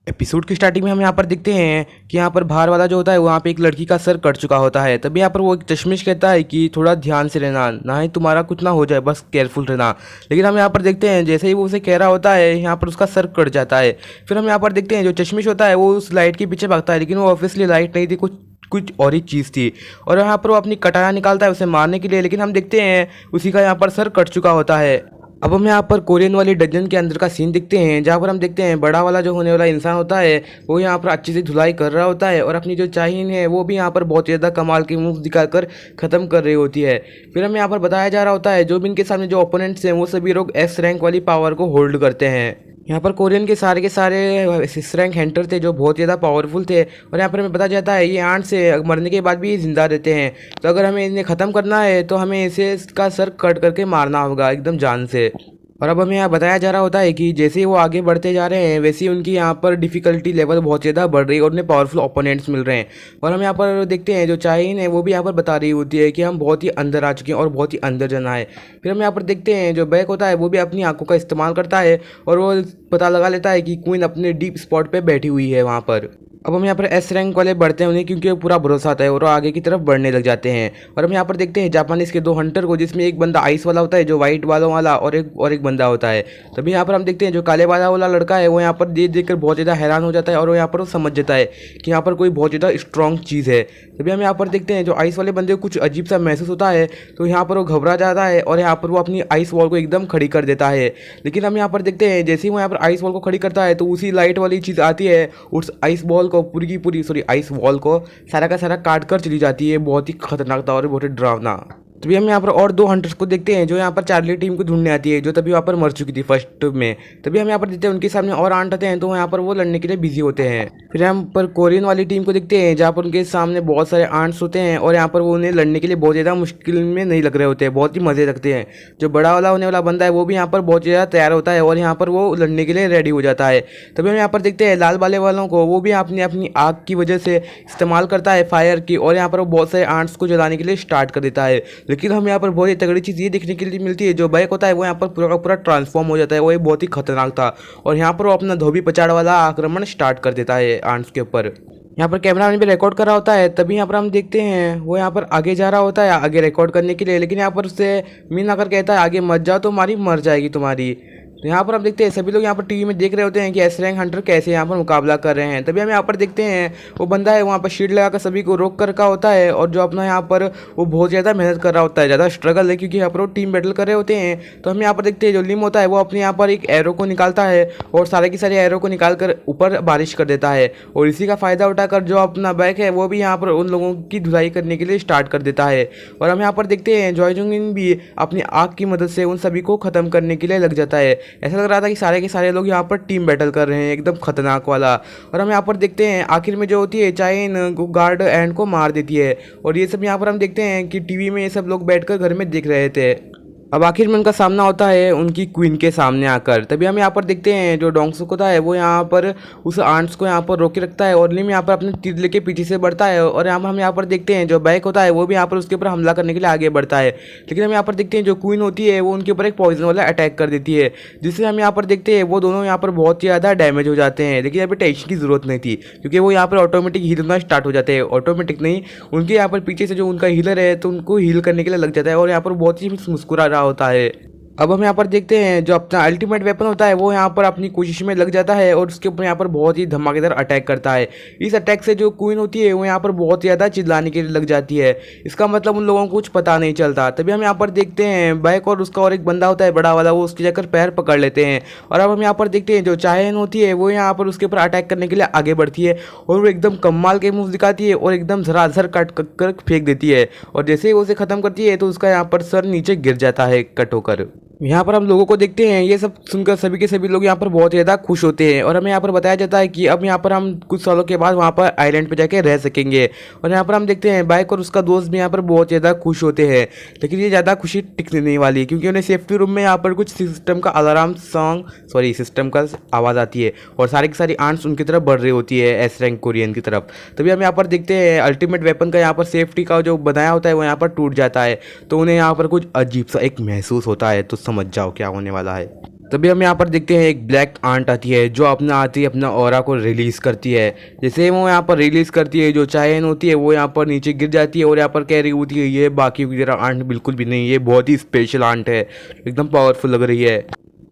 Episode की starting में हम यहाँ पर देखते हैं कि यहाँ पर बाहर वाला जो होता है वहाँ पे एक लड़की का सर कट चुका होता है। तभी यहाँ पर वो एक चश्मिश कहता है कि थोड़ा ध्यान से रहना, ना ही तुम्हारा कुछ ना हो जाए, बस केयरफुल रहना। लेकिन हम यहाँ पर देखते हैं जैसे ही वो उसे कह रहा होता है यहाँ पर उसका सर कट जाता है। फिर हम यहाँ पर देखते हैं जो चश्मिश होता है वो उस लाइट के पीछे भागता है, लेकिन वो ऑब्वियसली लाइट नहीं थी, कुछ कुछ और ही चीज़ थी। और यहाँ पर वो अपनी कटारा निकालता है उसे मारने के लिए, लेकिन हम देखते हैं उसी का यहाँ पर सर कट चुका होता है। अब हम यहाँ पर कोरियन वाली डंजन के अंदर का सीन देखते हैं, जहाँ पर हम देखते हैं बड़ा वाला जो होने वाला इंसान होता है वो यहाँ पर अच्छे से धुलाई कर रहा होता है और अपनी जो चाहिन है वो भी यहाँ पर बहुत ज़्यादा कमाल की मूव्स दिखाकर ख़त्म कर रही होती है। फिर हमें यहाँ पर बताया जा रहा होता है जो भी इनके सामने जो ओपोनेंट्स हैं वो सभी लोग एस रैंक वाली पावर को होल्ड करते हैं। यहाँ पर कोरियन के सारे सिस रैंक हंटर थे जो बहुत ज़्यादा पावरफुल थे, और यहाँ पर हमें पता जाता है ये आंट से मरने के बाद भी ये जिंदा रहते हैं। तो अगर हमें इन्हें ख़त्म करना है तो हमें इसे इसका सर कट करके मारना होगा एकदम जान से। और अब हमें यहाँ बताया जा रहा होता है कि जैसे ही वो आगे बढ़ते जा रहे हैं वैसे ही उनकी यहाँ पर डिफ़िकल्टी लेवल बहुत ज़्यादा बढ़ रही है और उन्हें पावरफुल ओपोनेंट्स मिल रहे हैं। और हम यहाँ पर देखते हैं जो चाइन है वो भी यहाँ पर बता रही होती है कि हम बहुत ही अंदर आ चुके हैं और बहुत ही अंदर जाना है। फिर हम यहाँ पर देखते हैं जो बैक होता है वो भी अपनी आंखों का इस्तेमाल करता है और वो पता लगा लेता है कि क्वीन अपने डीप स्पॉट पर बैठी हुई है वहाँ पर। अब हम यहाँ पर एस रैंक वाले बढ़ते हैं उन्हें, क्योंकि वो पूरा भरोसा आता है और वो आगे की तरफ बढ़ने लग जाते हैं। और हम यहाँ पर देखते हैं जापानीज के दो हंटर को, जिसमें एक बंदा आइस वाला होता है जो वाइट बालों वाला, और एक बंदा होता है। तभी यहाँ पर हम देखते हैं जो काले बालों वाला लड़का है वो यहाँ पर देख कर बहुत ज़्यादा हैरान हो जाता है और वो यहाँ पर वो समझ जाता है कि यहाँ पर कोई बहुत ज़्यादा स्ट्रॉन्ग चीज़ है। तभी हम यहाँ पर देखते हैं जो आइस वाले बंदे को कुछ अजीब सा महसूस होता है, तो यहाँ पर वो घबरा जाता है और यहाँ पर वो अपनी आइस वॉल को एकदम खड़ी कर देता है। लेकिन हम यहाँ पर देखते हैं जैसे ही वो यहाँ पर आइस वॉल को खड़ी करता है तो उसी लाइट वाली चीज़ आती है, उस आइस बॉल को पूरी की पूरी आइस वॉल को सारा का सारा काट कर चली जाती है। बहुत ही खतरनाक था और बहुत ही डरावना। तभी हम यहाँ पर और दो हंटर्स को देखते हैं जो यहाँ पर चार्ली टीम को ढूंढने आती है, जो तभी वहाँ पर मर चुकी थी फर्स्ट में। तभी हम यहाँ पर देखते हैं उनके सामने और आंट आते हैं, तो यहाँ पर वो लड़ने के लिए बिजी होते हैं। फिर हम पर कोरियन वाली टीम को देखते हैं जहाँ पर उनके सामने बहुत सारे आंट्स होते हैं और यहाँ पर वो उन्हें लड़ने के लिए बहुत ज़्यादा मुश्किल में नहीं लग रहे होते हैं, बहुत ही मज़े लगते हैं। जो बड़ा वाला होने वाला बंदा है वो भी यहाँ पर बहुत ज़्यादा तैयार होता है और यहाँ पर वो लड़ने के लिए रेडी हो जाता है। तभी हम यहाँ पर देखते हैं लाल वाले वालों को, वो भी अपनी आग की वजह से इस्तेमाल करता है फायर की, और यहाँ पर वो बहुत सारे आंट्स को जलाने के लिए स्टार्ट कर देता है। लेकिन हम यहाँ पर बहुत तगड़ी चीज़ ये देखने के लिए मिलती है, जो बैक होता है वो यहाँ पर पूरा का पूरा ट्रांसफॉर्म हो जाता है। वो ये बहुत ही खतरनाक था और यहाँ पर वो अपना धोबी पचाड़ वाला आक्रमण स्टार्ट कर देता है आंट्स के ऊपर। यहाँ पर कैमरा मैन भी रिकॉर्ड कर रहा होता है। तभी यहाँ पर हम देखते हैं वो यहाँ पर आगे जा रहा होता है आगे रिकॉर्ड करने के लिए, लेकिन यहाँ पर उससे मीन आकर कहता है आगे मत जाओ, तुम्हारी मर जाएगी तुम्हारी। तो यहाँ पर हम देखते हैं सभी लोग यहाँ पर टीवी में देख रहे होते हैं कि एस रैंक हंटर कैसे यहाँ पर मुकाबला कर रहे हैं। तभी हम यहाँ पर देखते हैं वो बंदा है वहाँ पर शील्ड लगाकर सभी को रोक कर रखा होता है, और जो अपना यहाँ पर वो बहुत ज़्यादा मेहनत कर रहा होता है, ज़्यादा स्ट्रगल है क्योंकि यहाँ पर वो टीम बैटल कर रहे होते हैं। तो हम यहाँ पर देखते हैं जो लिम होता है वो अपने यहाँ पर एक एरो को निकालता है और सारे के सारे एरो को निकाल कर ऊपर बारिश कर देता है, और इसी का फ़ायदा उठाकर जो अपना बैक है वो भी यहाँ पर उन लोगों की धुलाई करने के लिए स्टार्ट कर देता है। और हम यहाँ पर देखते हैं जॉय जुंग इन भी अपनी आग की मदद से उन सभी को ख़त्म करने के लिए लग जाता है। ऐसा लग रहा था कि सारे के सारे लोग यहाँ पर टीम बैटल कर रहे हैं एकदम खतरनाक वाला। और हम यहाँ पर देखते हैं आखिर में जो होती है चाइन गार्ड एंड को मार देती है, और ये सब यहाँ पर हम देखते हैं कि टीवी में ये सब लोग बैठकर घर में देख रहे थे। अब आखिर में उनका सामना होता है उनकी क्वीन के सामने आकर। तभी हम यहाँ पर देखते हैं जो डोंगसुक होता है वो यहाँ पर उस आंट्स को यहाँ पर रोके रखता है और लिम यहाँ पर अपने तीर लेके पीछे से बढ़ता है, और यहाँ पर हम यहाँ पर देखते हैं जो बैक होता है वो भी यहाँ पर उसके ऊपर हमला करने के लिए आगे बढ़ता है। लेकिन हम यहाँ पर देखते हैं जो क्वीन होती है वो उनके ऊपर एक पॉइजन वाला अटैक कर देती है, जिससे हम यहाँ पर देखते हैं वो दोनों यहाँ पर बहुत ज़्यादा डैमेज हो जाते हैं। लेकिन यहाँ पर टेंशन की ज़रूरत नहीं थी क्योंकि वो यहाँ पर ऑटोमेटिक हील होना स्टार्ट हो जाते हैं। ऑटोमेटिक नहीं, उनके यहाँ पर पीछे से जो उनका हीलर है तो उनको हील करने के लिए लग जाता है और यहाँ पर बहुत ही मुस्कुरा रहा होता है। अब हम यहाँ पर देखते हैं जो अपना अल्टीमेट वेपन होता है वो यहाँ पर अपनी कोशिश में लग जाता है और उसके ऊपर यहाँ पर बहुत ही धमाकेदार अटैक करता है। इस अटैक से जो क्वीन होती है वो यहाँ पर बहुत ज़्यादा चिल्लाने के लिए लग जाती है। इसका मतलब उन लोगों को कुछ पता नहीं चलता। तभी हम यहाँ पर देखते हैं बैक और उसका और एक बंदा होता है बड़ा वाला, वो उसके जाकर पैर पकड़ लेते हैं। और अब हम यहाँ पर देखते हैं जो चायन होती है वो यहाँ पर उसके ऊपर अटैक करने के लिए आगे बढ़ती है और वो एकदम कमाल के मूव दिखाती है और एकदम झराझर कट कर फेंक देती है, और जैसे ही वो उसे ख़त्म करती है तो उसका यहाँ पर सर नीचे गिर जाता है कट होकर। यहाँ पर हम लोगों को देखते हैं ये सब सुनकर सभी के सभी लोग यहाँ पर बहुत ज़्यादा खुश होते हैं, और हमें यहाँ पर बताया जाता है कि अब यहाँ पर हम कुछ सालों के बाद वहाँ पर आइलैंड पे जाके रह सकेंगे। और यहाँ पर हम देखते हैं बाइक और उसका दोस्त भी यहाँ पर बहुत ज़्यादा खुश होते हैं, लेकिन ये ज़्यादा खुशी टिकने नहीं वाली क्योंकि उन्हें सेफ्टी रूम में यहाँ पर कुछ सिस्टम का अलार्म सिस्टम का आवाज़ आती है और सारी की सारी आंट्स उनकी तरफ बढ़ रही होती है एस रैंक कोरियन की तरफ। तभी हम यहाँ पर देखते हैं अल्टीमेट वेपन का यहाँ पर सेफ्टी का जो बनाया होता है वो यहाँ पर टूट जाता है, तो उन्हें यहाँ पर कुछ अजीब सा एक महसूस होता है। तो समझ जाओ क्या होने वाला है। तभी हम यहाँ पर देखते हैं एक ब्लैक आंट आती है जो अपना आती है अपना ऑरा को रिलीज़ करती है। जैसे वो यहाँ पर रिलीज़ करती है जो चायन होती है वो यहाँ पर नीचे गिर जाती है और यहाँ पर कह रही होती है ये बाकी की तरह आंट बिल्कुल भी नहीं, ये बहुत ही स्पेशल आंट है, एकदम पावरफुल लग रही है।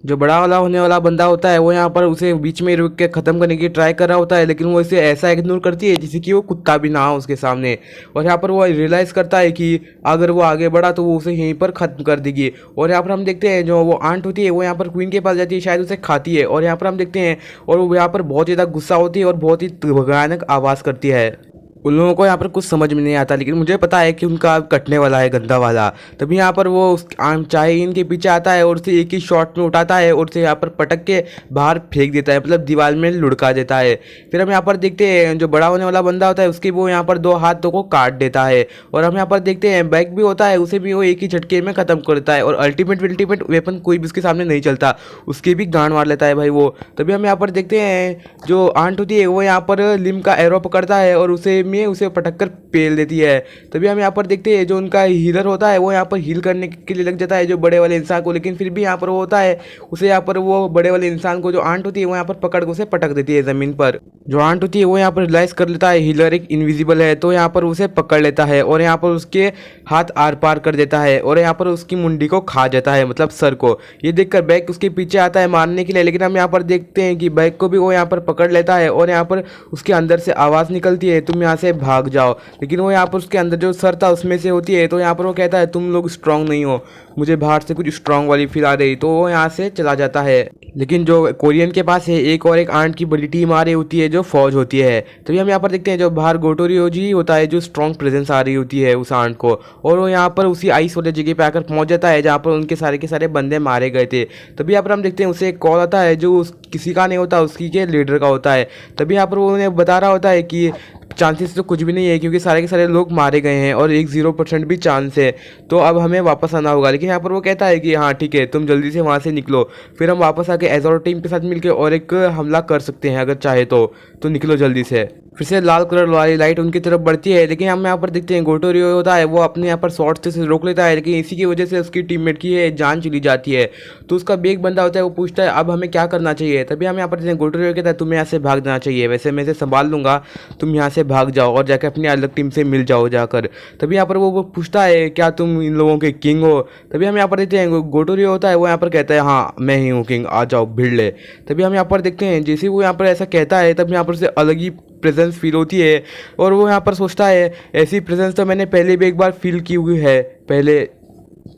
जो बड़ा वाला होने वाला बंदा होता है वो यहाँ पर उसे बीच में रुक के ख़त्म करने की ट्राई कर रहा होता है, लेकिन वो इसे ऐसा इग्नोर करती है जैसे कि वो कुत्ता भी ना हो उसके सामने। और यहाँ पर वो रियलाइज़ करता है कि अगर वो आगे बढ़ा तो वो उसे यहीं पर ख़त्म कर देगी। और यहाँ पर हम देखते हैं जो वो आंट होती है वो यहाँ पर क्वीन के पास जाती है, शायद उसे खाती है। और यहाँ पर हम देखते हैं और वो यहाँ पर बहुत ज़्यादा गुस्सा होती है और बहुत ही भयानक आवाज़ करती है। उन लोगों को यहाँ पर कुछ समझ में नहीं आता, लेकिन मुझे पता है कि उनका कटने वाला है गंदा वाला। तभी यहाँ पर वो उस चायन के पीछे आता है और उसे एक ही शॉट में उठाता है और उसे यहाँ पर पटक के बाहर फेंक देता है, मतलब दीवार में लुढ़का देता है। फिर हम यहाँ पर देखते हैं जो बड़ा होने वाला बंदा होता है उसके वो यहाँ पर 2 हाथों को काट देता है। और हम यहाँ पर देखते हैं बैक भी होता है, उसे भी वो एक ही झटके में ख़त्म कर देता है। और अल्टीमेट वेपन कोई भी उसके सामने नहीं चलता, उसकी भी गांड मार लेता है भाई वो। तभी हम यहाँ पर देखते हैं जो आंट होती है वो यहाँ पर लिम का एरो पकड़ता है और उसे पटक कर पेल देती है। तभी हम यहाँ पर देखते हैं जो उनका हीलर होता है वो यहाँ पर हील करने के लिए लग जाता है जो बड़े वाले इंसान को, लेकिन फिर भी यहाँ पर वो होता है उसे यहाँ पर वो बड़े वाले इंसान को जो आंट होती है वो यहाँ पर पकड़ के उसे पटक देती है ज़मीन पर। जो आंट होती है वो यहाँ पर रियलाइज़ कर लेता है हीलर एक इनविजिबल है, तो यहाँ पर उसे पकड़ लेता है और यहाँ पर उसके हाथ आर पार कर देता है और यहाँ पर उसकी मुंडी को खा जाता है, मतलब सर को। ये देखकर बैक उसके पीछे आता है मारने के लिए, लेकिन हम यहाँ पर देखते हैं कि बैक को भी वो यहाँ पर पकड़ लेता है और यहाँ पर उसके अंदर से आवाज़ निकलती है तुम यहाँ से भाग जाओ। लेकिन वो यहाँ पर उसके अंदर जो सर था उसमें से होती है, तो यहाँ पर वो कहता है तुम लोग स्ट्रांग नहीं हो, मुझे बाहर से कुछ स्ट्रांग वाली फील आ रही, तो वो यहाँ से चला जाता है। लेकिन जो कोरियन के पास है एक आंट की बड़ी टीम आ रही होती है जो फौज होती है। तभी हम यहाँ पर देखते हैं जो बाहर गोटोरियोजी होता है जो स्ट्रॉन्ग प्रेजेंस आ रही होती है उस आंट को, और वो यहाँ पर उसी आइस वाले जगह पे आकर पहुँच जाता है जहाँ पर उनके सारे के सारे बंदे मारे गए थे। तभी यहाँ पर हम देखते हैं उसे एक कॉल आता है जो किसी का नहीं होता, उसकी के लीडर का होता है। तभी यहाँ पर वो उन्हें बता रहा होता है कि चांसेस तो कुछ भी नहीं है क्योंकि सारे के सारे लोग मारे गए हैं और एक 0% भी चांस है, तो अब हमें वापस आना होगा। लेकिन यहाँ पर वो कहता है कि हाँ ठीक है तुम जल्दी से वहाँ से निकलो, फिर हम वापस आके एजोर टीम के साथ मिलकर और एक हमला कर सकते हैं अगर चाहे तो निकलो जल्दी से। फिर से लाल कलर वाली लाइट उनकी तरफ बढ़ती है, लेकिन हम यहाँ पर देखते हैं गोटोरियो होता है वो अपने यहाँ पर शॉर्ट से रोक लेता है, लेकिन इसी की वजह से उसकी टीममेट की जान चली जाती है। तो उसका बेग बंदा होता है वो पूछता है अब हमें क्या करना चाहिए। तभी हम यहाँ पर देखते हैं गोटोरियो कहता है तुम्हें यहाँ से भाग जाना चाहिए, वैसे मैं इसे संभाल लूँगा, तुम यहाँ से भाग जाओ और जाकर अपनी अलग टीम से मिल जाओ जाकर। तभी यहाँ पर वो पूछता है क्या तुम इन लोगों के किंग हो। तभी हम यहाँ पर देखते हैं गोटोरियो होता है वो यहाँ पर कहता है हाँ मैं ही हूँ किंग, आ जाओ भिड़ ले। तभी हम यहाँ पर देखते हैं जैसे वो यहाँ पर ऐसा कहता है तब यहाँ पर से अलग ही प्रेजेंस फील होती है और वो यहाँ पर सोचता है ऐसी प्रेजेंस तो मैंने पहले भी एक बार फील की हुई है, पहले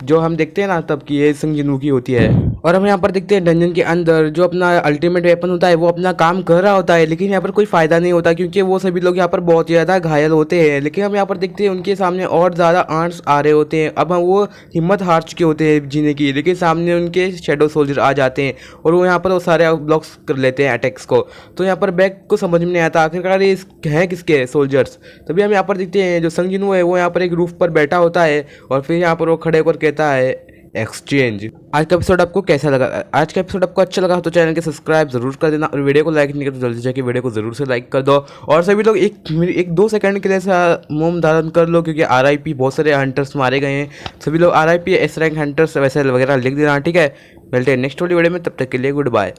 जो हम देखते हैं ना तब की ये संग जिनू की होती है। और हम यहाँ पर देखते हैं डंजन के अंदर जो अपना अल्टीमेट वेपन होता है वो अपना काम कर रहा होता है, लेकिन यहाँ पर कोई फ़ायदा नहीं होता क्योंकि वो सभी लोग यहाँ पर बहुत ज़्यादा घायल होते हैं। लेकिन हम यहाँ पर देखते हैं उनके सामने और ज़्यादा आर्ट्स आ रहे होते हैं। अब हम वो हिम्मत हार चुके होते हैं जीने की, लेकिन सामने उनके शेडो सोल्जर आ जाते हैं और वो यहाँ पर वो सारे ब्लॉक्स कर लेते हैं अटैक्स को। तो यहाँ पर बैक को समझ में नहीं आता आखिरकार ये हैं किसके सोल्जर्स। तभी हम यहाँ पर देखते हैं जो संग जिनू है वो यहाँ पर एक रूफ पर बैठा होता है और फिर यहाँ पर वो खड़े होकर कहता है एक्सचेंज। आज का एपिसोड आपको कैसा लगा? आज का एपिसोड आपको अच्छा लगा तो चैनल के सब्सक्राइब जरूर कर देना और वीडियो को लाइक नहीं करते जल्दी जाके वीडियो को जरूर से लाइक कर दो। और सभी लोग एक 2 सेकंड के लिए मौन धारण कर लो क्योंकि RIP बहुत सारे हंटर्स मारे गए हैं। सभी लोग RIP S रैंक हंटर्स वैसे वगैरह लिख देना, ठीक है। मिलते हैं नेक्स्ट वाली वीडियो में, तब तक के लिए गुड बाय।